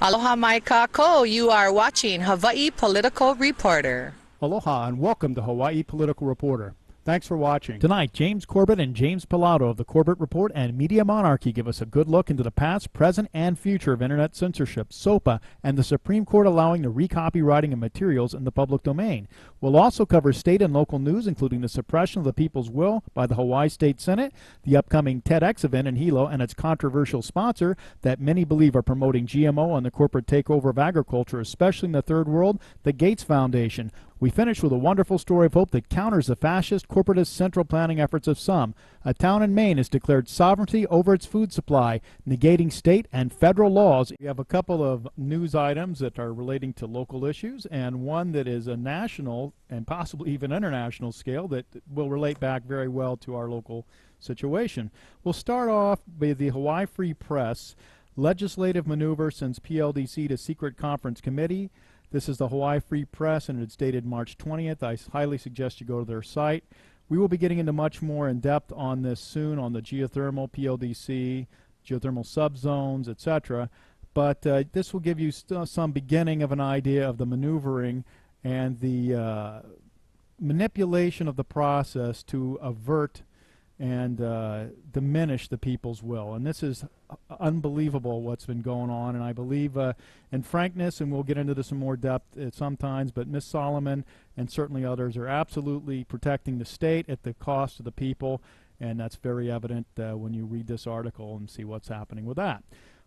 Aloha mai kako, you are watching Hawaii Political Reporter. Aloha and welcome to Hawaii Political Reporter. Thanks for watching. Tonight, James Corbett and James Pilato of the Corbett Report and MediaMonarchy give us a good look into the past, present, and future of Internet censorship, SOPA, and the Supreme Court allowing the recopy-writing of materials in the public domain. We'll also cover state and local news, including the suppression of the people's will by the Hawaii State Senate, the upcoming TedX event in Hilo and its controversial sponsor that many believe are promoting GMO and the corporate takeover of agriculture, especially in the Third World, the Gates Foundation. We finish with a wonderful story of hope that counters the fascist, corporatist central planning efforts of some. A town in Maine has declared sovereignty over its food supply, negating state and federal laws. We have a couple of news items that are relating to local issues, and one that is a national and possibly even international scale that will relate back very well to our local situation. We'll start off with the Hawaii Free Press. Legislative maneuver sends PLDC to secret conference committee. This is the Hawaii Free Press, and it's dated March 20th. I highly suggest you go to their site. We will be getting into much more in depth on this soon, on the geothermal, PLDC, geothermal subzones, etc. But this will give you some beginning of an idea of the maneuvering and the manipulation of the process to avert and diminish the people's will. And this is unbelievable what's been going on, and I believe in frankness, and we'll get into this in more depth sometimes, but Ms. Solomon and certainly others are absolutely protecting the state at the cost of the people, and that's very evident when you read this article and see what's happening with that.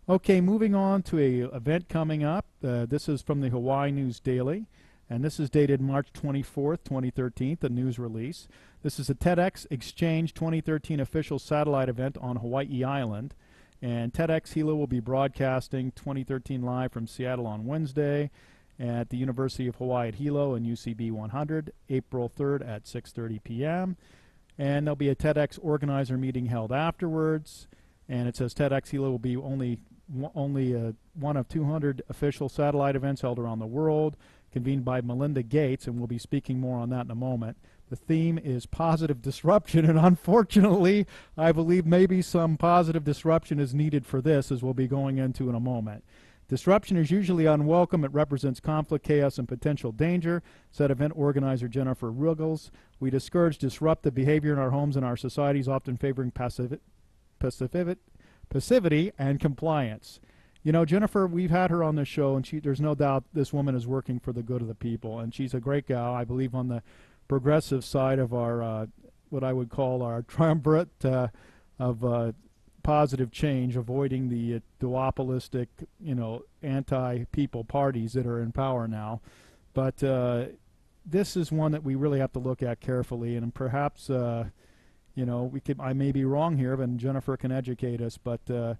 Okay, moving on to an event coming up. This is from the Hawaii News Daily, and this is dated March 24th, 2013, the news release. This is a TedX Exchange 2013 official satellite event on Hawaii Island. And TedX Hilo will be broadcasting 2013 live from Seattle on Wednesday at the University of Hawaii at Hilo and UCB 100, April 3rd at 6:30 p.m. And there'll be a TedX organizer meeting held afterwards. And it says TedX Hilo will be only one of 200 official satellite events held around the world, convened by Melinda Gates, and we'll be speaking more on that in a moment. The theme is positive disruption, and unfortunately, I believe maybe some positive disruption is needed for this, as we'll be going into in a moment. Disruption is usually unwelcome. It represents conflict, chaos, and potential danger, said event organizer Jennifer Ruggles. We discourage disruptive behavior in our homes and our societies, often favoring passivity and compliance. You know, Jennifer, we've had her on the show, and there's no doubt this woman is working for the good of the people, and she's a great gal, I believe, on the progressive side of our, what I would call our triumvirate of positive change, avoiding the duopolistic, anti-people parties that are in power now. But this is one that we really have to look at carefully, and perhaps, I may be wrong here, but Jennifer can educate us, but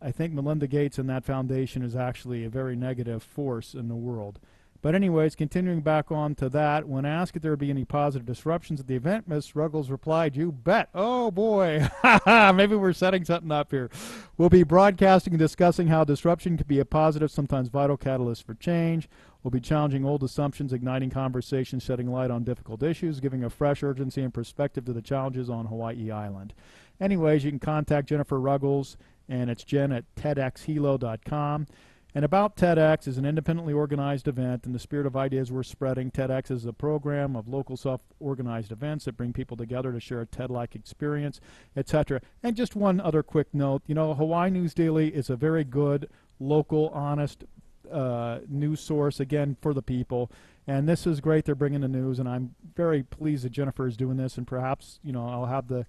I think Melinda Gates and that foundation is actually a very negative force in the world. But anyways, continuing back on to that, when asked if there would be any positive disruptions at the event, Ms. Ruggles replied, "You bet." Oh boy, maybe we're setting something up here. We'll be broadcasting and discussing how disruption could be a positive, sometimes vital catalyst for change. We'll be challenging old assumptions, igniting conversations, shedding light on difficult issues, giving a fresh urgency and perspective to the challenges on Hawaii Island. Anyways, you can contact Jennifer Ruggles, and it's jen@tedxhilo.com. And About TedX is an independently organized event. In the spirit of ideas we're spreading, TedX is a program of local self-organized events that bring people together to share a TED-like experience, etc. And just one other quick note, Hawaii News Daily is a very good, local, honest news source, again, for the people. And this is great. They're bringing the news, and I'm very pleased that Jennifer is doing this, and perhaps, I'll have the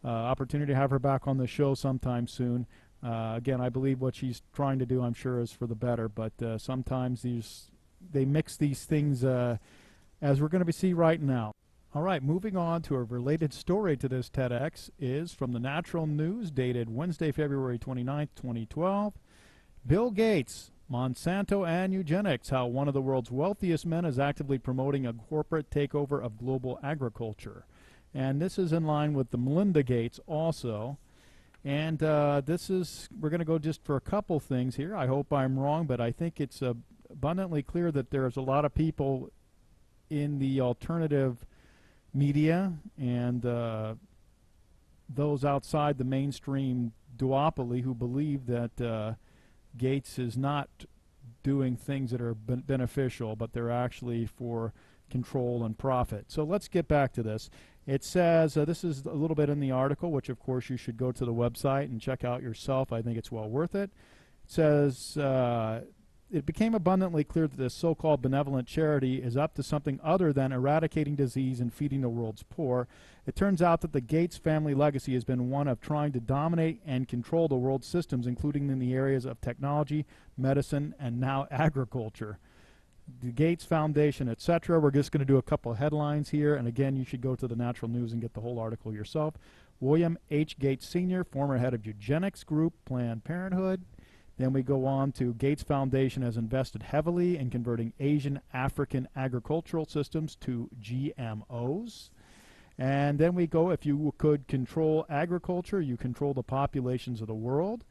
opportunity to have her back on the show sometime soon. Again, I believe what she's trying to do, I'm sure, is for the better, but sometimes they mix these things as we're going to see right now. All right, moving on to a related story to this TEDx is from the Natural News, dated Wednesday, February 29th, 2012. Bill Gates, Monsanto and eugenics, how one of the world's wealthiest men is actively promoting a corporate takeover of global agriculture. And this is in line with the Melinda Gates also. And we're going to go just for a couple things here. I hope I'm wrong, but I think it's abundantly clear that there's a lot of people in the alternative media and those outside the mainstream duopoly who believe that Gates is not doing things that are beneficial, but they're actually for control and profit. So let's get back to this. It says, this is a little bit in the article, which of course you should go to the website and check out yourself. I think it's well worth it. It says, it became abundantly clear that this so-called benevolent charity is up to something other than eradicating disease and feeding the world's poor. It turns out that the Gates family legacy has been one of trying to dominate and control the world's systems, including in the areas of technology, medicine, and now agriculture. The Gates Foundation, etc. We're just going to do a couple of headlines here, and again, you should go to the Natural News and get the whole article yourself. William H. Gates Sr., former head of eugenics group, Planned Parenthood. Then we go on to Gates Foundation has invested heavily in converting Asian African agricultural systems to GMOs. And then we go, if you could control agriculture, you control the populations of the world.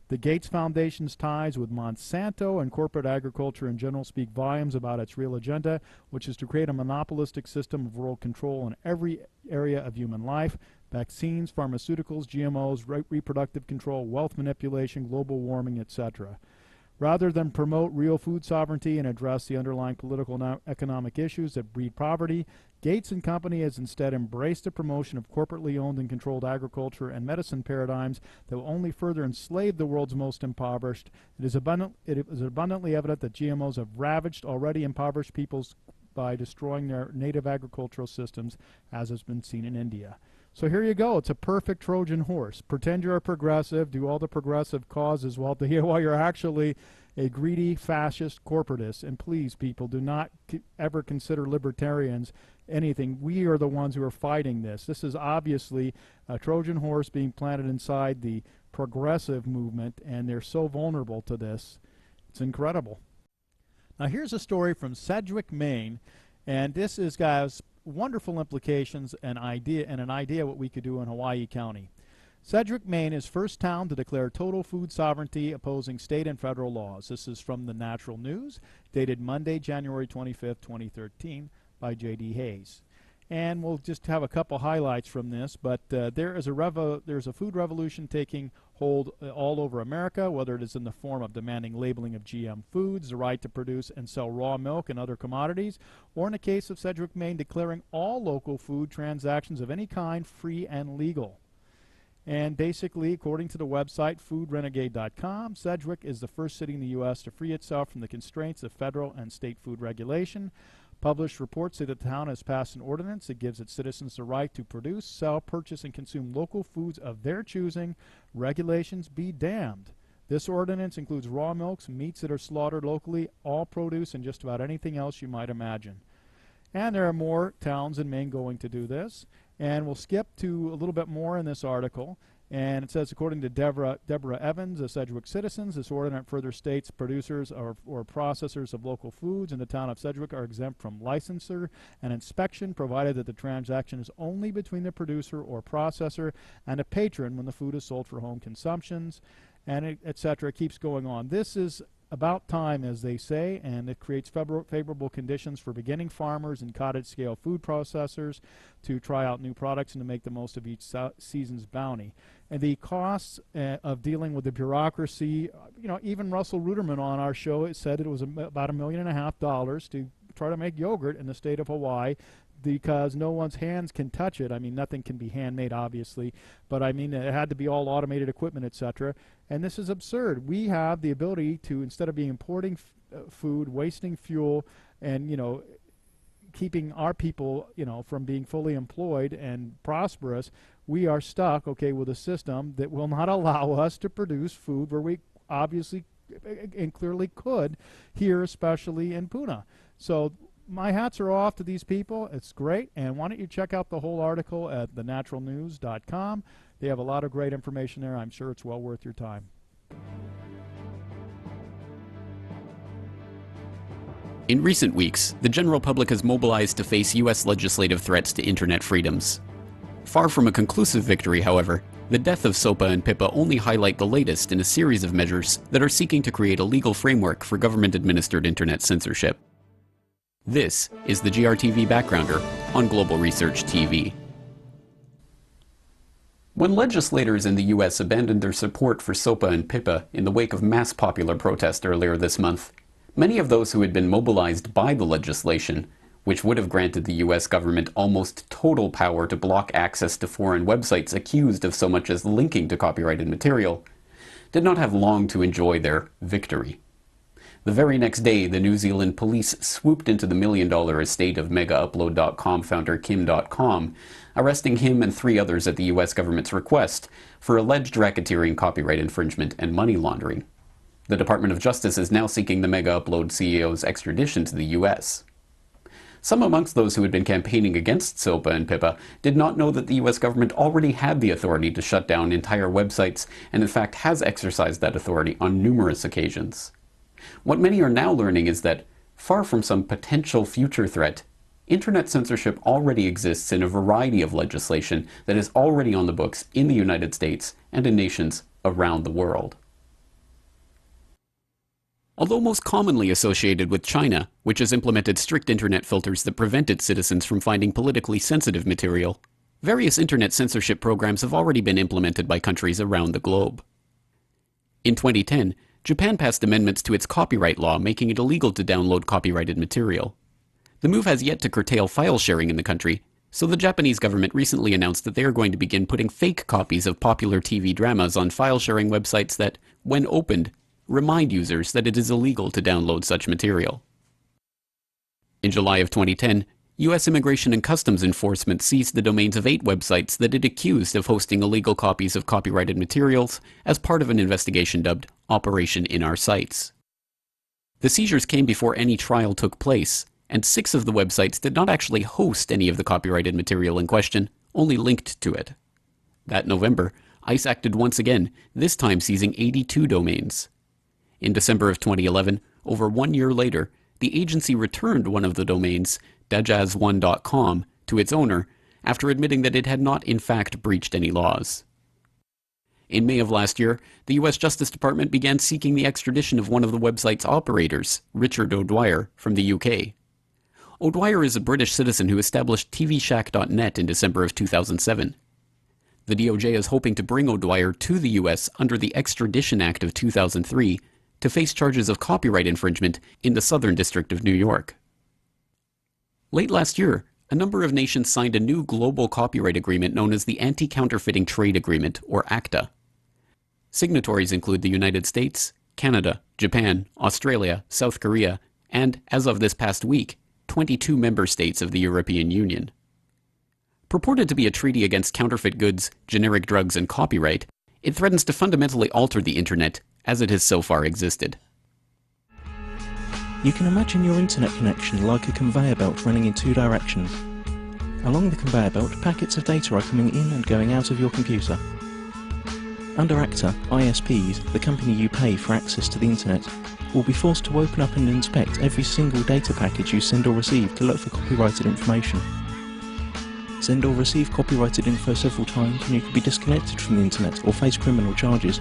The Gates Foundation's ties with Monsanto and corporate agriculture in general speak volumes about its real agenda, which is to create a monopolistic system of world control in every area of human life: vaccines, pharmaceuticals, GMOs, reproductive control, wealth manipulation, global warming, etc. Rather than promote real food sovereignty and address the underlying political and economic issues that breed poverty, Gates and Company has instead embraced the promotion of corporately owned and controlled agriculture and medicine paradigms that will only further enslave the world's most impoverished. It is abundantly evident that GMOs have ravaged already impoverished peoples by destroying their native agricultural systems, as has been seen in India. So here you go. It's a perfect Trojan horse. Pretend you're a progressive, do all the progressive causes while you're actually a greedy fascist corporatist. And please, people, do not ever consider libertarians anything. We are the ones who are fighting this. This is obviously a Trojan horse being planted inside the progressive movement, and they're so vulnerable to this. It's incredible. Now here's a story from Sedgwick, Maine, and this is, guys, wonderful implications and an idea what we could do in Hawaii County. Sedgwick, Maine is first town to declare total food sovereignty opposing state and federal laws. This is from the Natural News, dated Monday, January 25th, 2013, by J.D. Hayes. And we'll just have a couple highlights from this, but there's a food revolution taking hold all over America, whether it is in the form of demanding labeling of GM foods, the right to produce and sell raw milk and other commodities, or in the case of Sedgwick, Maine, declaring all local food transactions of any kind free and legal. And basically, according to the website foodrenegade.com, Sedgwick is the first city in the U.S. to free itself from the constraints of federal and state food regulation. Published reports say that the town has passed an ordinance that gives its citizens the right to produce, sell, purchase, and consume local foods of their choosing. Regulations be damned. This ordinance includes raw milks, meats that are slaughtered locally, all produce, and just about anything else you might imagine. And there are more towns in Maine going to do this. And we'll skip to a little bit more in this article. And it says, according to Deborah Evans, of Sedgwick citizens, this ordinance further states producers or processors of local foods in the town of Sedgwick are exempt from licensure and inspection, provided that the transaction is only between the producer or processor and a patron when the food is sold for home consumptions, and etc. It keeps going on. This is about time, as they say, and it creates favorable conditions for beginning farmers and cottage-scale food processors to try out new products and to make the most of each season's bounty. And the costs of dealing with the bureaucracy, even Russell Ruderman on our show said it was about $1.5 million to try to make yogurt in the state of Hawaii, because no one's hands can touch it. I mean, nothing can be handmade, obviously, but I mean, it had to be all automated equipment, etc. And this is absurd. We have the ability to, instead of being importing food, wasting fuel, and keeping our people, from being fully employed and prosperous, we are stuck, with a system that will not allow us to produce food where we obviously and clearly could here, especially in Puna. So my hats are off to these people. It's great. And why don't you check out the whole article at thenaturalnews.com. They have a lot of great information there. I'm sure it's well worth your time. In recent weeks, the general public has mobilized to face U.S. legislative threats to internet freedoms. Far from a conclusive victory, however, the death of SOPA and PIPA only highlight the latest in a series of measures that are seeking to create a legal framework for government-administered internet censorship. This is the GRTV Backgrounder on Global Research TV. When legislators in the U.S. abandoned their support for SOPA and PIPA in the wake of mass popular protest earlier this month, Many of those who had been mobilized by the legislation, which would have granted the US government almost total power to block access to foreign websites accused of so much as linking to copyrighted material, did not have long to enjoy their victory. The very next day, the New Zealand police swooped into the million-dollar estate of MegaUpload.com founder Kim.com, arresting him and 3 others at the US government's request for alleged racketeering, copyright infringement, and money laundering. The Department of Justice is now seeking the MegaUpload CEO's extradition to the US. Some amongst those who had been campaigning against SOPA and PIPA did not know that the US government already had the authority to shut down entire websites, and in fact has exercised that authority on numerous occasions. What many are now learning is that, far from some potential future threat, internet censorship already exists in a variety of legislation that is already on the books in the United States and in nations around the world. Although most commonly associated with China, which has implemented strict internet filters that prevent its citizens from finding politically sensitive material, various internet censorship programs have already been implemented by countries around the globe. In 2010, Japan passed amendments to its copyright law, making it illegal to download copyrighted material. The move has yet to curtail file sharing in the country, so the Japanese government recently announced that they are going to begin putting fake copies of popular TV dramas on file-sharing websites that, when opened, remind users that it is illegal to download such material. In July of 2010, U.S. Immigration and Customs Enforcement seized the domains of 8 websites that it accused of hosting illegal copies of copyrighted materials as part of an investigation dubbed Operation In Our Sites. The seizures came before any trial took place, and 6 of the websites did not actually host any of the copyrighted material in question, only linked to it. That November, ICE acted once again, this time seizing 82 domains. In December of 2011, over 1 year later, the agency returned one of the domains, dajaz1.com, to its owner after admitting that it had not in fact breached any laws. In May of last year, the U.S. Justice Department began seeking the extradition of one of the website's operators, Richard O'Dwyer, from the UK. O'Dwyer is a British citizen who established TVShack.net in December of 2007. The DOJ is hoping to bring O'Dwyer to the U.S. under the Extradition Act of 2003 to face charges of copyright infringement in the Southern District of New York. Late last year, a number of nations signed a new global copyright agreement known as the Anti-Counterfeiting Trade Agreement, or ACTA. Signatories include the United States, Canada, Japan, Australia, South Korea, and, as of this past week, 22 member states of the European Union. Purported to be a treaty against counterfeit goods, generic drugs, and copyright, it threatens to fundamentally alter the internet as it has so far existed. You can imagine your internet connection like a conveyor belt running in 2 directions. Along the conveyor belt, packets of data are coming in and going out of your computer. Under ACTA, ISPs, the company you pay for access to the internet, will be forced to open up and inspect every single data package you send or receive to look for copyrighted information. Send or receive copyrighted info several times and you could be disconnected from the internet or face criminal charges.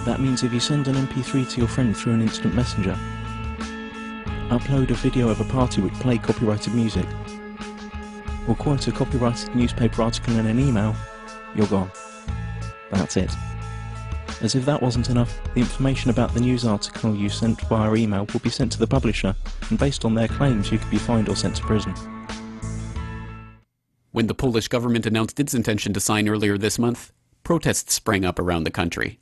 That means if you send an MP3 to your friend through an instant messenger, upload a video of a party which played copyrighted music, or quote a copyrighted newspaper article in an email, you're gone. That's it. As if that wasn't enough, the information about the news article you sent via email will be sent to the publisher, and based on their claims you could be fined or sent to prison. When the Polish government announced its intention to sign earlier this month, protests sprang up around the country.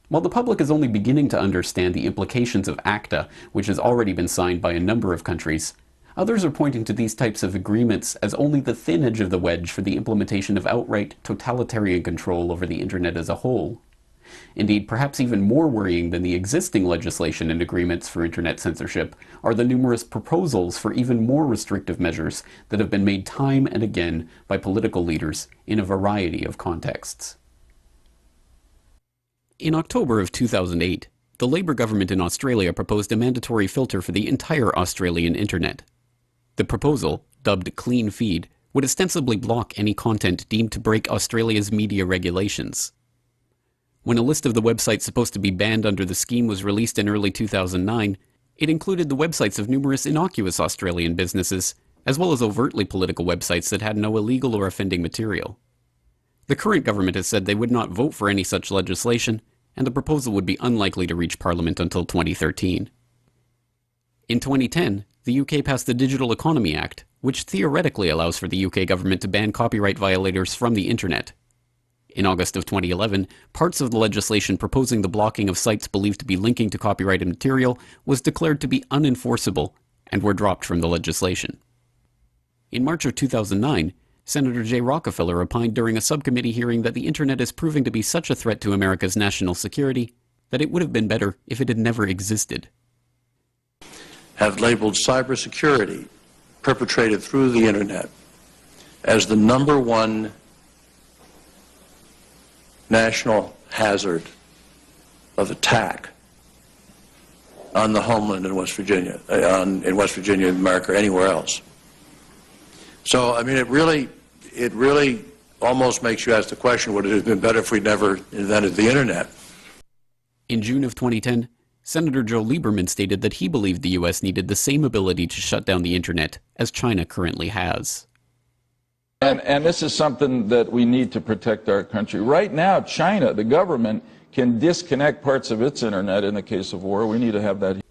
While the public is only beginning to understand the implications of ACTA, which has already been signed by a number of countries, others are pointing to these types of agreements as only the thin edge of the wedge for the implementation of outright totalitarian control over the internet as a whole. Indeed, perhaps even more worrying than the existing legislation and agreements for internet censorship are the numerous proposals for even more restrictive measures that have been made time and again by political leaders in a variety of contexts. In October of 2008, the Labour government in Australia proposed a mandatory filter for the entire Australian internet. The proposal, dubbed Clean Feed, would ostensibly block any content deemed to break Australia's media regulations. When a list of the websites supposed to be banned under the scheme was released in early 2009, it included the websites of numerous innocuous Australian businesses, as well as overtly political websites that had no illegal or offending material. The current government has said they would not vote for any such legislation, and the proposal would be unlikely to reach Parliament until 2013. In 2010, the UK passed the Digital Economy Act, which theoretically allows for the UK government to ban copyright violators from the internet. In August of 2011, parts of the legislation proposing the blocking of sites believed to be linking to copyrighted material was declared to be unenforceable and were dropped from the legislation. In March of 2009, Senator Jay Rockefeller opined during a subcommittee hearing that the internet is proving to be such a threat to America's national security that it would have been better if it had never existed. Have labeled cybersecurity perpetrated through the internet as the #1 national hazard of attack on the homeland in West Virginia, America, or anywhere else. So, I mean, it really almost makes you ask the question, would it have been better if we'd never invented the internet? In June of 2010, Senator Joe Lieberman stated that he believed the U.S. needed the same ability to shut down the internet as China currently has. And this is something that we need to protect our country. Right now, China, the government, can disconnect parts of its internet in the case of war. We need to have that.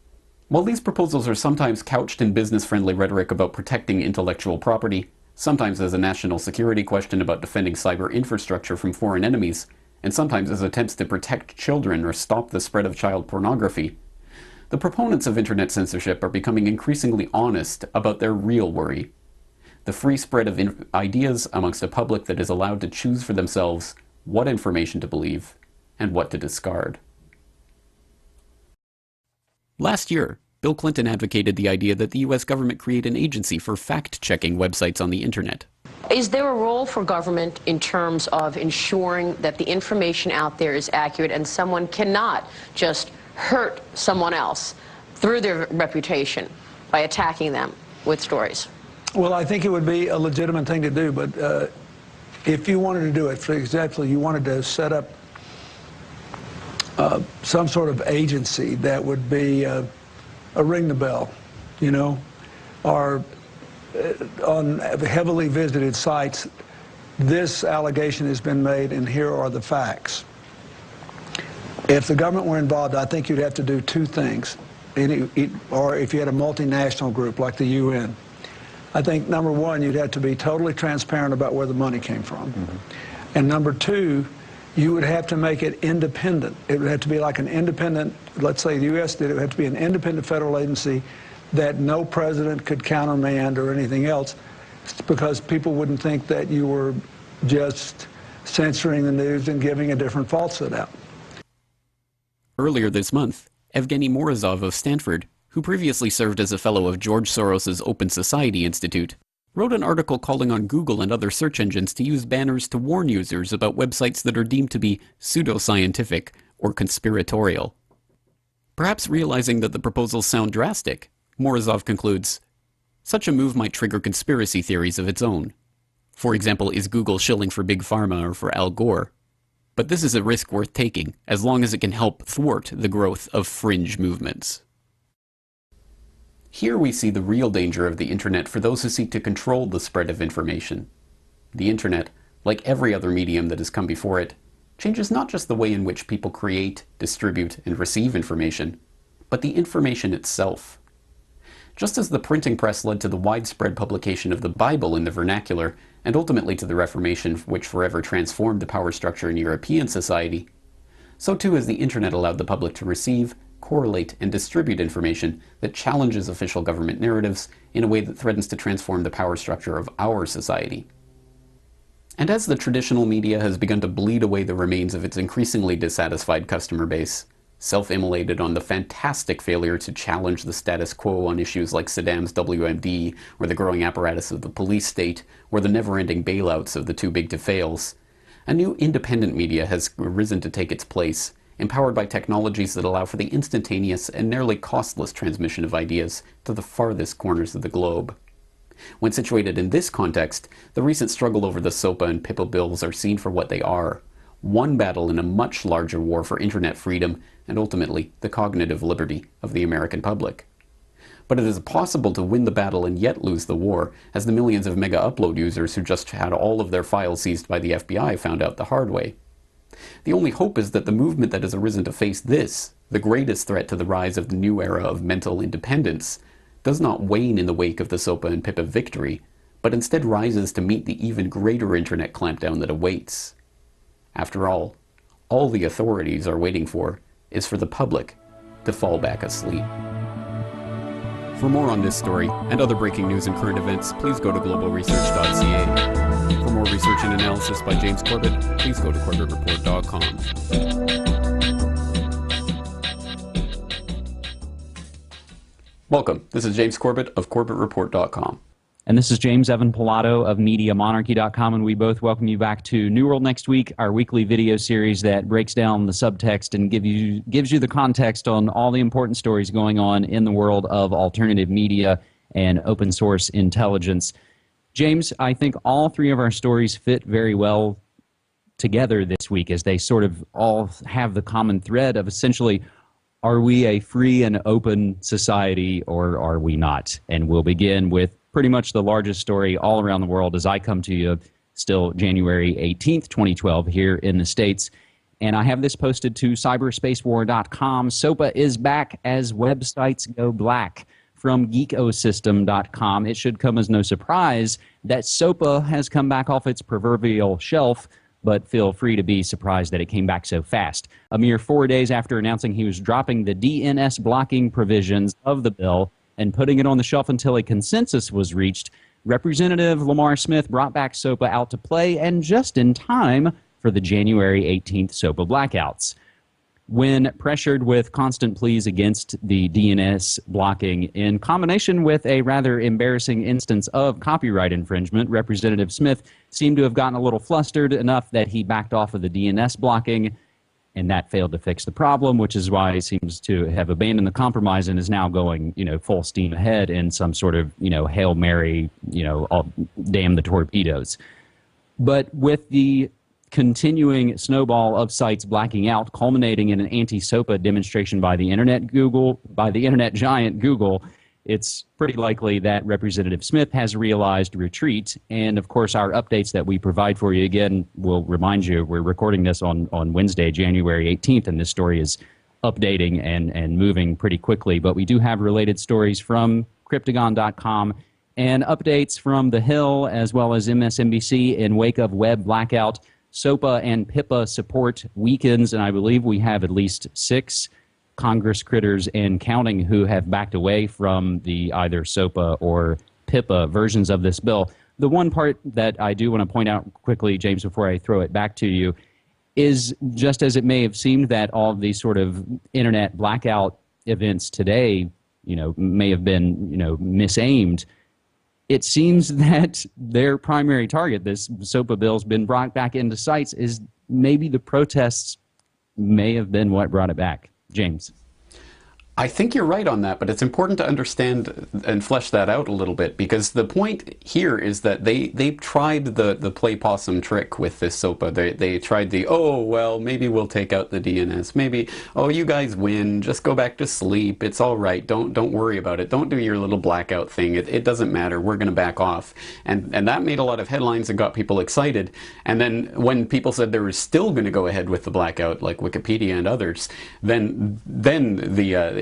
While these proposals are sometimes couched in business-friendly rhetoric about protecting intellectual property, sometimes as a national security question about defending cyber infrastructure from foreign enemies, and sometimes as attempts to protect children or stop the spread of child pornography, the proponents of internet censorship are becoming increasingly honest about their real worry: the free spread of ideas amongst a public that is allowed to choose for themselves what information to believe and what to discard. Last year, Bill Clinton advocated the idea that the U.S. government create an agency for fact-checking websites on the internet. Is there a role for government in terms of ensuring that the information out there is accurate and someone cannot just hurt someone else through their reputation by attacking them with stories? Well, I think it would be a legitimate thing to do, but if you wanted to do it, for example, you wanted to set up some sort of agency that would be a ring the bell, you know, or on heavily visited sites, this allegation has been made and here are the facts. If the government were involved, I think you'd have to do two things, or if you had a multinational group like the UN. I think number one, you'd have to be totally transparent about where the money came from. And number two, you would have to make it independent. It would have to be like an independent, let's say the U.S. did, it would have to be an independent federal agency that no president could countermand or anything else, because people wouldn't think that you were just censoring the news and giving a different falsehood out. Earlier this month, Evgeny Morozov of Stanford, who previously served as a fellow of George Soros's Open Society Institute, wrote an article calling on Google and other search engines to use banners to warn users about websites that are deemed to be pseudoscientific or conspiratorial. Perhaps realizing that the proposals sound drastic, Morozov concludes, such a move might trigger conspiracy theories of its own. For example, is Google shilling for Big Pharma or for Al Gore? But this is a risk worth taking, as long as it can help thwart the growth of fringe movements. Here we see the real danger of the internet for those who seek to control the spread of information. The internet, like every other medium that has come before it, changes not just the way in which people create, distribute, and receive information, but the information itself. Just as the printing press led to the widespread publication of the Bible in the vernacular, and ultimately to the Reformation, which forever transformed the power structure in European society, so too has the internet allowed the public to receive, correlate, and distribute information that challenges official government narratives in a way that threatens to transform the power structure of our society. And as the traditional media has begun to bleed away the remains of its increasingly dissatisfied customer base, self-immolated on the fantastic failure to challenge the status quo on issues like Saddam's WMD, or the growing apparatus of the police state, or the never-ending bailouts of the too big to fails, a new independent media has risen to take its place, empowered by technologies that allow for the instantaneous and nearly costless transmission of ideas to the farthest corners of the globe. When situated in this context, the recent struggle over the SOPA and PIPA bills are seen for what they are: one battle in a much larger war for internet freedom and ultimately the cognitive liberty of the American public. But it is possible to win the battle and yet lose the war, as the millions of mega upload users who just had all of their files seized by the FBI found out the hard way. The only hope is that the movement that has arisen to face this, the greatest threat to the rise of the new era of mental independence, does not wane in the wake of the SOPA and PIPA victory, but instead rises to meet the even greater internet clampdown that awaits. After all the authorities are waiting for is for the public to fall back asleep. For more on this story and other breaking news and current events, please go to globalresearch.ca. For more research and analysis by James Corbett, please go to corbettreport.com. Welcome. This is James Corbett of corbettreport.com. And this is James Evan Pilato of MediaMonarchy.com, and we both welcome you back to New World Next Week, our weekly video series that breaks down the subtext and gives you the context on all the important stories going on in the world of alternative media and open source intelligence. James, I think all three of our stories fit very well together this week, as they sort of all have the common thread of essentially, are we a free and open society or are we not? And we'll begin with pretty much the largest story all around the world as I come to you still January 18th, 2012 here in the States. And I have this posted to cyberspacewar.com. SOPA is back as websites go black. From geekosystem.com, it should come as no surprise that SOPA has come back off its proverbial shelf, but feel free to be surprised that it came back so fast. A mere 4 days after announcing he was dropping the DNS blocking provisions of the bill and putting it on the shelf until a consensus was reached, Representative Lamar Smith brought back SOPA out to play, and just in time for the January 18th SOPA blackouts. When pressured with constant pleas against the DNS blocking in combination with a rather embarrassing instance of copyright infringement, Representative Smith seemed to have gotten a little flustered enough that he backed off of the DNS blocking, and that failed to fix the problem, which is why he seems to have abandoned the compromise and is now going, full steam ahead in some sort of, Hail Mary, damn the torpedoes. But with the continuing snowball of sites blacking out, culminating in an anti-SOPA demonstration by the internet giant Google, it's pretty likely that Representative Smith has realized retreat. And of course, our updates that we provide for you, again, will remind you, we're recording this on Wednesday, January 18th, and this story is updating and moving pretty quickly. But we do have related stories from Cryptagon.com and updates from The Hill as well as MSNBC in wake of web blackout. SOPA and PIPA support weakens, and I believe we have at least 6 Congress critters and counting who have backed away from the either SOPA or PIPA versions of this bill. The one part that I do want to point out quickly, James, before I throw it back to you, is just as it may have seemed that all of these sort of internet blackout events today, may have been, misaimed, it seems that their primary target, this SOPA bill's been brought back into sites, is maybe the protests may have been what brought it back. James. I think you're right on that, but it's important to understand and flesh that out a little bit, because the point here is that they tried the play possum trick with this SOPA. They tried the, oh, well, maybe we'll take out the DNS. Maybe, oh, you guys win. Just go back to sleep. It's all right. Don't worry about it. Don't do your little blackout thing. It doesn't matter. We're going to back off. And that made a lot of headlines and got people excited. And then when people said they were still going to go ahead with the blackout, like Wikipedia and others, then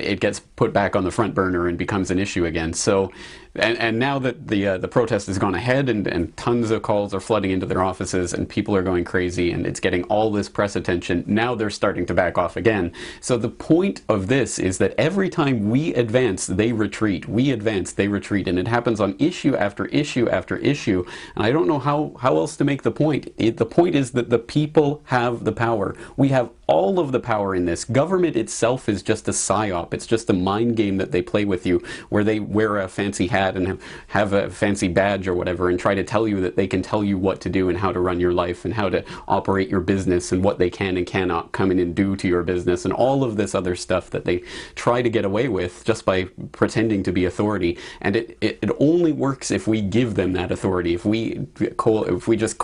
it gets put back on the front burner and becomes an issue again. So, and now that the protest has gone ahead and tons of calls are flooding into their offices and people are going crazy and it's getting all this press attention, now they're starting to back off again. So the point of this is that every time we advance, they retreat. We advance, they retreat. And it happens on issue after issue after issue. And I don't know how else to make the point. The point is that the people have the power. We have all of the power in this. Government itself is just a psyop. It's just a mind game that they play with you, where they wear a fancy hat and have a fancy badge or whatever and try to tell you that they can tell you what to do and how to run your life and how to operate your business and what they can and cannot come in and do to your business and all of this other stuff that they try to get away with just by pretending to be authority. And it only works if we give them that authority, if we just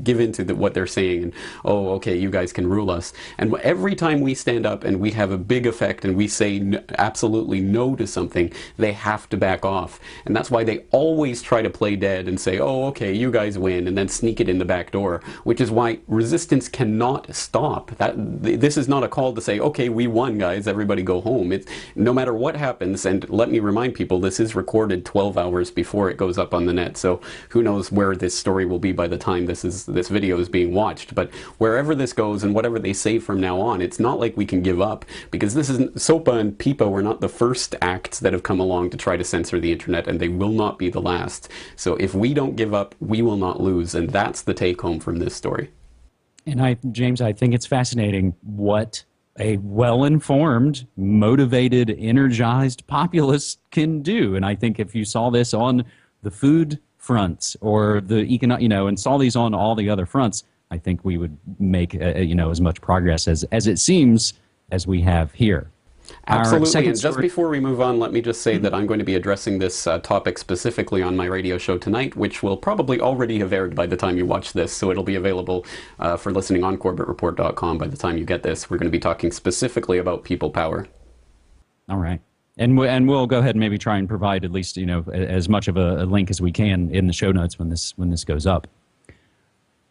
give into what they're saying and, oh, okay, you guys can rule us. And every time we stand up and we have a big effect and we say absolutely no to something, they have to back off. And that's why they always try to play dead and say, oh, okay, you guys win, and then sneak it in the back door, which is why resistance cannot stop. This is not a call to say, okay, we won, guys, everybody go home. It's no matter what happens, and let me remind people, this is recorded 12 hours before it goes up on the net, so who knows where this story will be by the time this video is being watched. But wherever this goes and whatever they say from now on, it's not like we can give up, because this isn't, SOPA and PIPA were not the first acts that have come along to try to censor the internet, and they will not be the last. So if we don't give up, we will not lose, and that's the take home from this story. And James, I think it's fascinating what a well-informed, motivated, energized populace can do. And I think if you saw this on the food fronts or the economic, and saw these on all the other fronts, I think we would make, as much progress as it seems as we have here. Absolutely, and just before we move on, let me just say that I'm going to be addressing this topic specifically on my radio show tonight, which will probably already have aired by the time you watch this, so it'll be available for listening on CorbettReport.com by the time you get this. We're going to be talking specifically about people power. All right. And we'll go ahead and maybe try and provide at least, as much of a link as we can in the show notes when this goes up.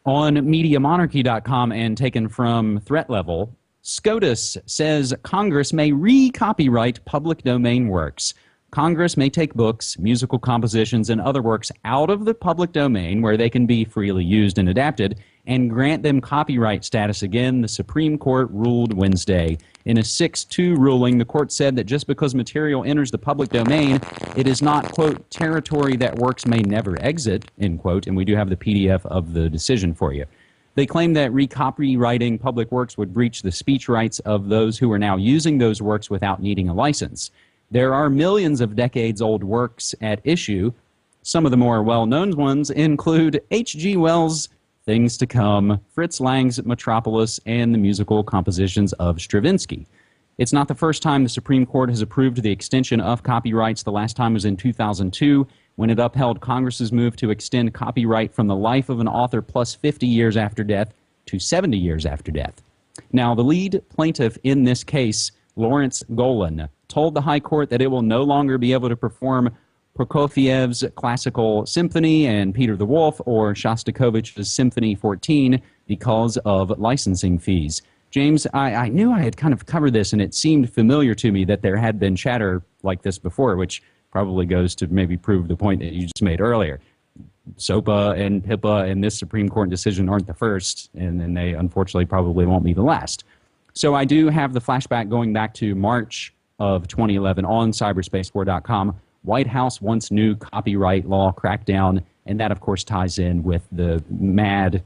On MediaMonarchy.com and taken from Threat Level, SCOTUS says Congress may re-copyright public domain works. Congress may take books, musical compositions, and other works out of the public domain where they can be freely used and adapted and grant them copyright status again, the Supreme Court ruled Wednesday. In a 6-2 ruling, the court said that just because material enters the public domain, it is not, quote, territory that works may never exit, end quote, and we do have the PDF of the decision for you. They claim that recopywriting public works would breach the speech rights of those who are now using those works without needing a license. There are millions of decades-old works at issue. Some of the more well-known ones include H.G. Wells' Things to Come, Fritz Lang's Metropolis, and the musical compositions of Stravinsky. It's not the first time the Supreme Court has approved the extension of copyrights. The last time was in 2002, when it upheld Congress's move to extend copyright from the life of an author plus 50 years after death to 70 years after death. Now, the lead plaintiff in this case, Lawrence Golan, told the High Court that it will no longer be able to perform Prokofiev's Classical Symphony and Peter the Wolf or Shostakovich's Symphony 14 because of licensing fees. James, I knew I had kind of covered this, and it seemed familiar to me that there had been chatter like this before, which probably goes to maybe prove the point that you just made earlier. SOPA and PIPA and this Supreme Court decision aren't the first, and they unfortunately probably won't be the last. So I do have the flashback going back to March of 2011 on cyberspace4.com. White House wants new copyright law crackdown, and that, of course, ties in with the mad,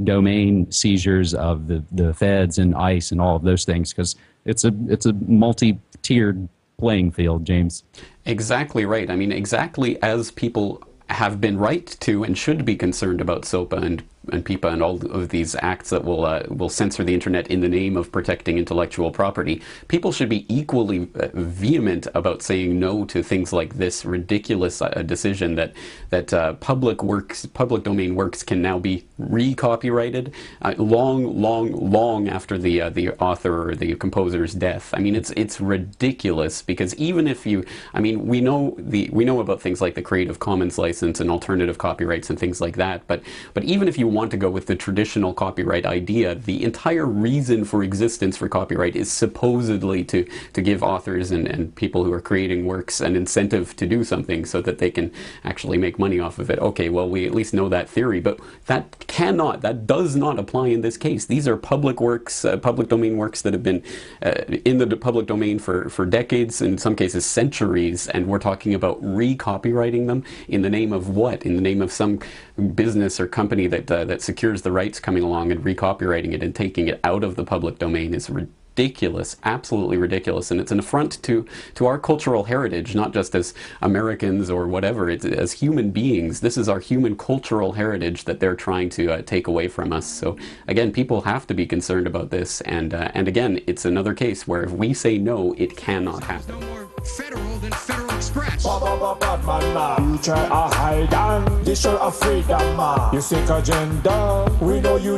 domain seizures of the feds and ICE and all of those things, because it's a multi-tiered playing field, James. Exactly right. I mean, exactly as people have been right to and should be concerned about SOPA and PIPA and all of these acts that will censor the internet in the name of protecting intellectual property, people should be equally vehement about saying no to things like this ridiculous decision that public domain works can now be re-copyrighted long after the author or the composer's death. I mean, it's ridiculous, because even if we know about things like the Creative Commons license and alternative copyrights and things like that, but even if you want to go with the traditional copyright idea, the entire reason for existence for copyright is supposedly to give authors and people who are creating works an incentive to do something so that they can actually make money off of it. Okay, well, we at least know that theory, but that does not apply in this case. These are public works, public domain works that have been in the public domain for decades, in some cases centuries, and we're talking about re-copywriting them in the name of what? In the name of some business or company that secures the rights coming along and recopywriting it and taking it out of the public domain is ridiculous, absolutely ridiculous, and it's an affront to our cultural heritage, not just as Americans or whatever. It's as human beings. This is our human cultural heritage that they're trying to take away from us. So again, people have to be concerned about this, and again, it's another case where if we say no, it cannot happen. No more federal than Federal Express. You try a hide and destroy a freedom. You seek agenda. We know you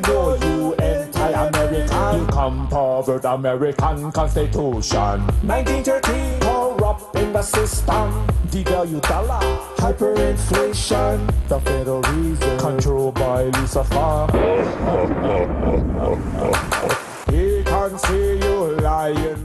anti-American. You come forward American Constitution. 1913 corrupt in the system. Devalue dollar, hyperinflation. The Federal Reserve, controlled by Lucifer. He can see you lying.